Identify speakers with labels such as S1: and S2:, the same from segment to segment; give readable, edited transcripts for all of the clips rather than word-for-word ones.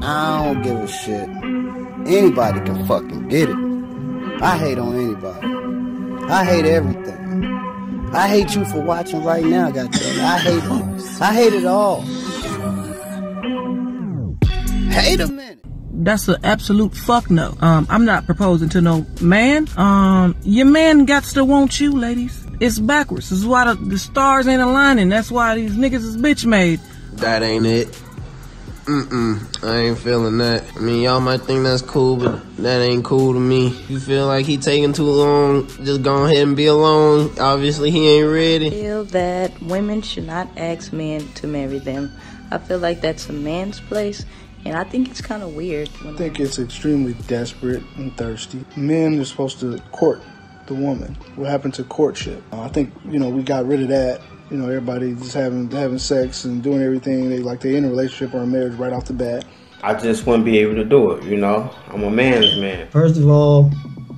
S1: I don't give a shit. Anybody can fucking get it. I hate on anybody. I hate everything. I hate you for watching right now, goddammit. I hate it all. Wait a minute.
S2: That's an absolute fuck no. I'm not proposing to no man. Your man got to want you, ladies. It's backwards. This is why the stars ain't aligning. That's why these niggas is bitch made.
S3: That ain't it. I ain't feeling that. I mean, y'all might think that's cool, but that ain't cool to me. You feel like he taking too long, just go ahead and be alone. Obviously, he ain't ready.
S4: I feel that women should not ask men to marry them. I feel like that's a man's place, and I think it's kind of weird.
S5: I think it's extremely desperate and thirsty. Men are supposed to court the woman. What happened to courtship? I think, we got rid of that. Everybody just having sex and doing everything. They in a relationship or a marriage right off the bat.
S6: I just wouldn't be able to do it, I'm a man's man.
S7: First of all,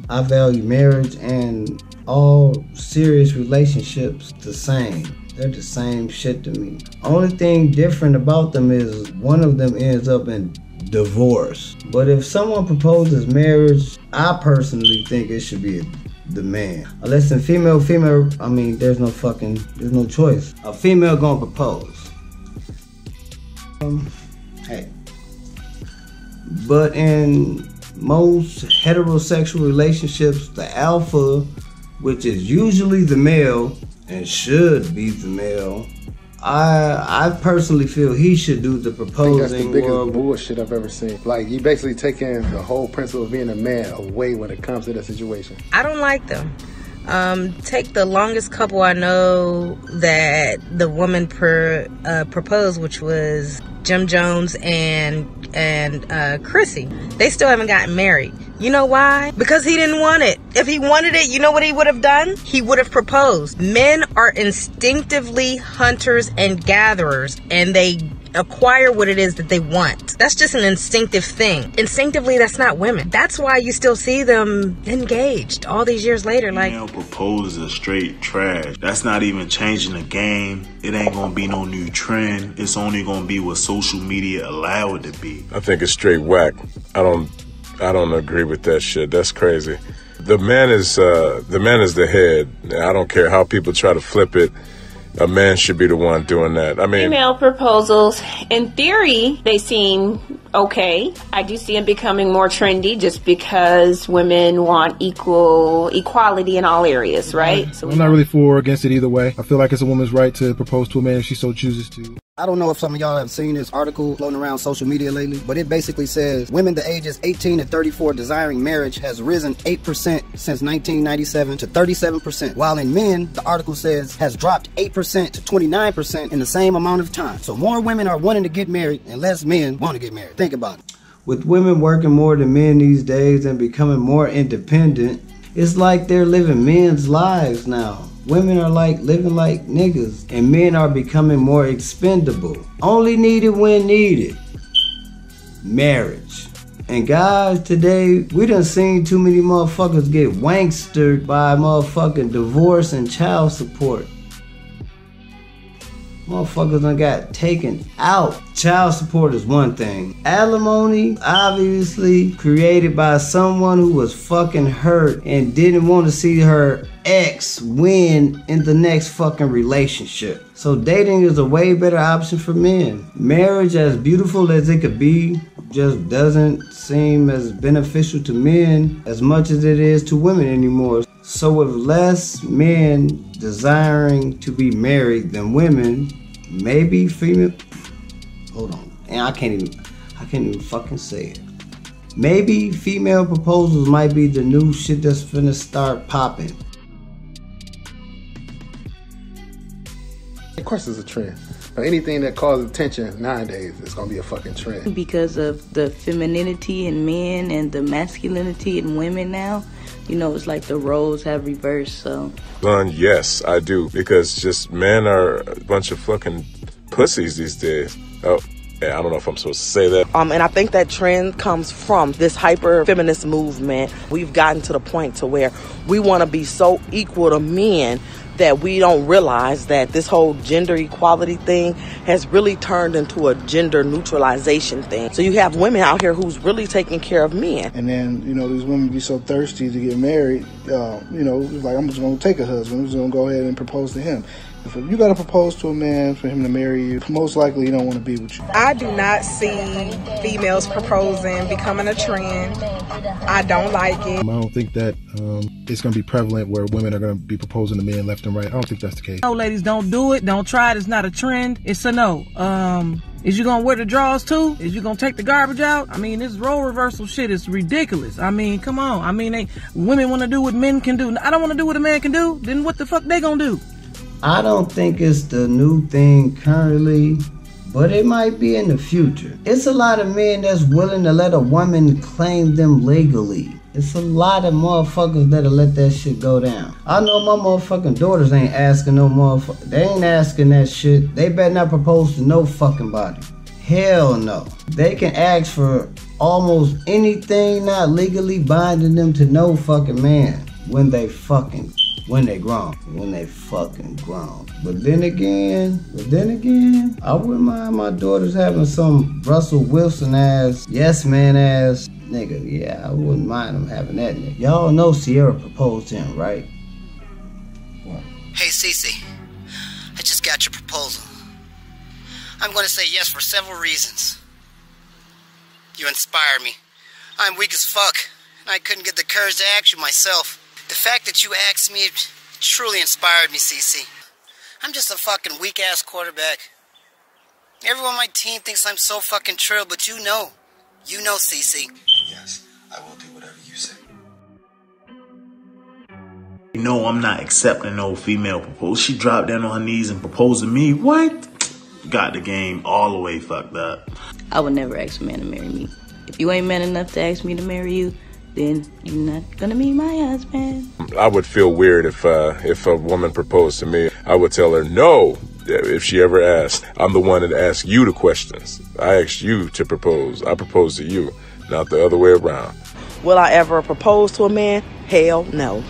S7: I value marriage and all serious relationships the same. They're the same shit to me. Only thing different about them is one of them ends up in divorce. But if someone proposes marriage, I personally think it should be the man. Unless in female, I mean, there's no choice. A female gonna propose. Hey. But in most heterosexual relationships, the alpha, which is usually the male and should be the male, I personally feel he should do the proposing.
S8: I think that's the biggest bullshit I've ever seen. You basically taking the whole principle of being a man away when it comes to that situation.
S9: I don't like them. Take the longest couple I know that the woman proposed, which was Jim Jones and Chrissy. They still haven't gotten married. You know why? Because he didn't want it. If he wanted it, you know what he would have done? He would have proposed. Men are instinctively hunters and gatherers, and they acquire what it is that they want. That's just an instinctive thing. Instinctively, that's not women. That's why you still see them engaged all these years later.
S10: Male propose is straight trash. That's not even changing the game. It ain't gonna be no new trend. It's only gonna be what social media allow it to be.
S11: I think it's straight whack. I don't agree with that shit. That's crazy. The man is the head. I don't care how people try to flip it. A man should be the one doing that. I mean,
S12: female proposals, in theory, they seem okay. I do see them becoming more trendy just because women want equality in all areas, right? So
S13: I'm not really for or against it either way. I feel like it's a woman's right to propose to a man if she so chooses to.
S1: I don't know if some of y'all have seen this article floating around social media lately, but it basically says women the ages 18 to 34 desiring marriage has risen 8% since 1997 to 37%, while in men, the article says, has dropped 8% to 29% in the same amount of time. So more women are wanting to get married and less men want to get married. Think about it.
S7: With women working more than men these days and becoming more independent, it's like they're living men's lives now. Women are living like niggas, and men are becoming more expendable. Only needed when needed. Marriage. And guys, today, we done seen too many motherfuckers get wankstered by motherfucking divorce and child support. Motherfuckers done got taken out. Child support is one thing. Alimony, obviously, created by someone who was fucking hurt and didn't want to see her ex win in the next fucking relationship. So dating is a way better option for men. Marriage, as beautiful as it could be, just doesn't seem as beneficial to men as much as it is to women anymore. So with less men desiring to be married than women, maybe female... Hold on. And I can't even fucking say it. Maybe female proposals might be the new shit that's finna start popping.
S8: Of course it's a trend. But anything that causes attention nowadays is going to be a fucking trend.
S4: Because of the femininity in men and the masculinity in women now, it's like the roles have reversed, so.
S11: Yes, I do. Because just men are a bunch of fucking pussies these days. Oh, Yeah, I don't know if I'm supposed to say that.
S14: And I think that trend comes from this hyper feminist movement. We've gotten to the point to where we want to be so equal to men that we don't realize that this whole gender equality thing has really turned into a gender neutralization thing. So you have women out here who's really taking care of men.
S5: And then, you know, these women be so thirsty to get married, you know, it's like, I'm just going to take a husband. I'm just going to go ahead and propose to him. If you got to propose to a man for him to marry you, most likely he don't want to be with you.
S15: I do not see females proposing becoming a trend. I don't like it.
S13: I don't think that it's going to be prevalent where women are going to be proposing to men left and right. I don't think that's the case.
S2: No, ladies, don't do it. Don't try it. It's not a trend. It's a no. Is you gonna wear the drawers too? Is you gonna take the garbage out? I mean, this role reversal shit is ridiculous. I mean, come on. I mean, women want to do what men can do. I don't want to do what a man can do. Then what the fuck they gonna do?
S7: I don't think it's the new thing currently, but it might be in the future. It's a lot of men that's willing to let a woman claim them legally. It's a lot of motherfuckers that'll let that shit go down. I know my motherfucking daughters ain't asking no motherfucker. They ain't asking that shit. They better not propose to no fucking body. Hell no. They can ask for almost anything not legally binding them to no fucking man when they fucking grown. But then again, I wouldn't mind my daughters having some Russell Wilson ass, yes man ass nigga. Yeah, I wouldn't mind them having that nigga. Y'all know Sierra proposed to him, right? What?
S1: Hey Cece, I just got your proposal. I'm going to say yes for several reasons. You inspire me. I'm weak as fuck, and I couldn't get the courage to ask you myself. The fact that you asked me truly inspired me, Cece. I'm just a fucking weak-ass quarterback. Everyone on my team thinks I'm so fucking trill, but you know. You know, Cece.
S16: Yes, I will do whatever you say.
S10: No, I'm not accepting no female proposal. She dropped down on her knees and proposed to me. What? Got the game all the way fucked up.
S4: I would never ask a man to marry me. If you ain't man enough to ask me to marry you, then you're not gonna be my husband.
S11: I would feel weird if a woman proposed to me. I would tell her no if she ever asked. I'm the one that asks you the questions. I asked you to propose. I proposed to you, not the other way around.
S14: Will I ever propose to a man? Hell no.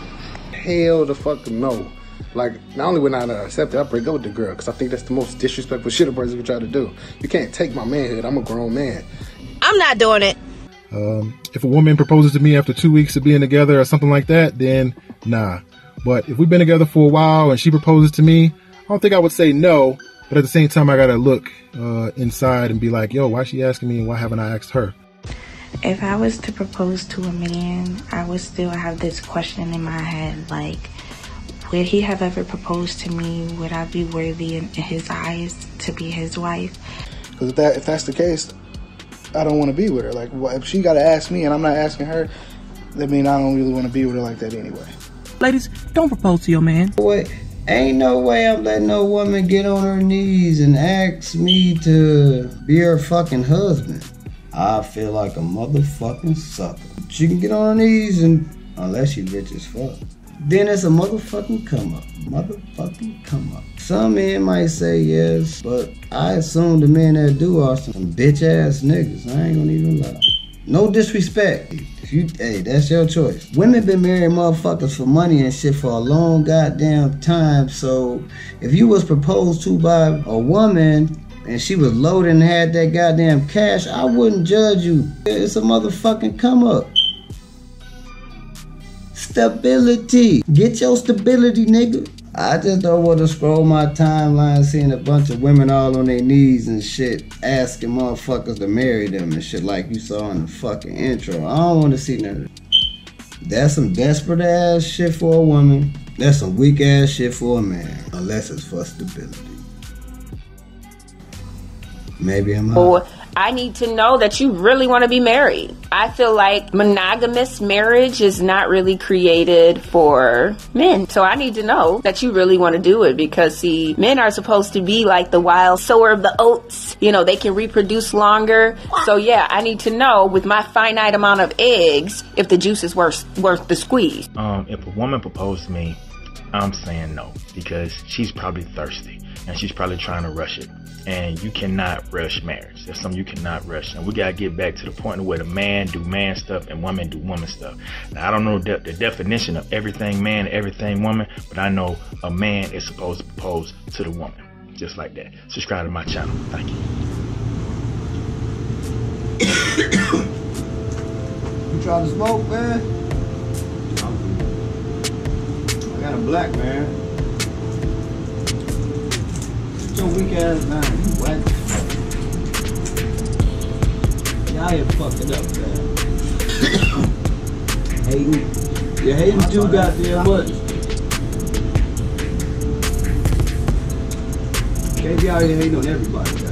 S8: Hell the fuck no. Like, not only would I not accept it, I break up with the girl, because I think that's the most disrespectful shit a person could try to do. You can't take my manhood. I'm a grown man.
S9: I'm not doing it.
S13: If a woman proposes to me after 2 weeks of being together or something like that, then nah. But if we've been together for a while and she proposes to me, I don't think I would say no. But at the same time, I gotta look inside and be like, yo, why is she asking me and why haven't I asked her?
S17: If I was to propose to a man, I would still have this question in my head, like, would he have ever proposed to me? Would I be worthy in his eyes to be his wife?
S5: Because if that's the case, I don't want to be with her. Like, if she got to ask me and I'm not asking her, that means I don't really want to be with her like that anyway.
S2: Ladies, don't propose to your man.
S7: Wait, ain't no way I'm letting no woman get on her knees and ask me to be her fucking husband. I feel like a motherfucking sucker. She can get on her knees and, unless she rich as fuck, then it's a motherfucking come up. Motherfucking come up. Some men might say yes, but I assume the men that do are some bitch ass niggas. I ain't gonna even lie. No disrespect. Hey, that's your choice. Women been marrying motherfuckers for money and shit for a long goddamn time. So if you was proposed to by a woman and she was loaded and had that goddamn cash, I wouldn't judge you. It's a motherfucking come up. Stability. Get your stability, nigga. I just don't want to scroll my timeline seeing a bunch of women all on their knees and shit asking motherfuckers to marry them and shit like you saw in the fucking intro. I don't want to see none of that. That's some desperate ass shit for a woman. That's some weak ass shit for a man. Unless it's for stability. Maybe I'm
S12: Or I need to know that you really want to be married. I feel like monogamous marriage is not really created for men. So I need to know that you really want to do it, because see, men are supposed to be like the wild sower of the oats. You know, they can reproduce longer. So yeah, I need to know with my finite amount of eggs if the juice is worth the squeeze.
S18: If a woman proposed to me, I'm saying no, because she's probably thirsty and she's probably trying to rush it. And you cannot rush marriage. That's something you cannot rush. And we gotta get back to the point where the man do man stuff and woman do woman stuff. Now, I don't know the definition of everything man, everything woman, but I know a man is supposed to propose to the woman. Just like that. Subscribe to my channel. Thank you.
S7: You trying to smoke, man? I got a black, man. Get your weak ass down, you what? Y'all here fucking up, man. Hating. You're hating too goddamn much. Can't be out here hating on everybody, guys.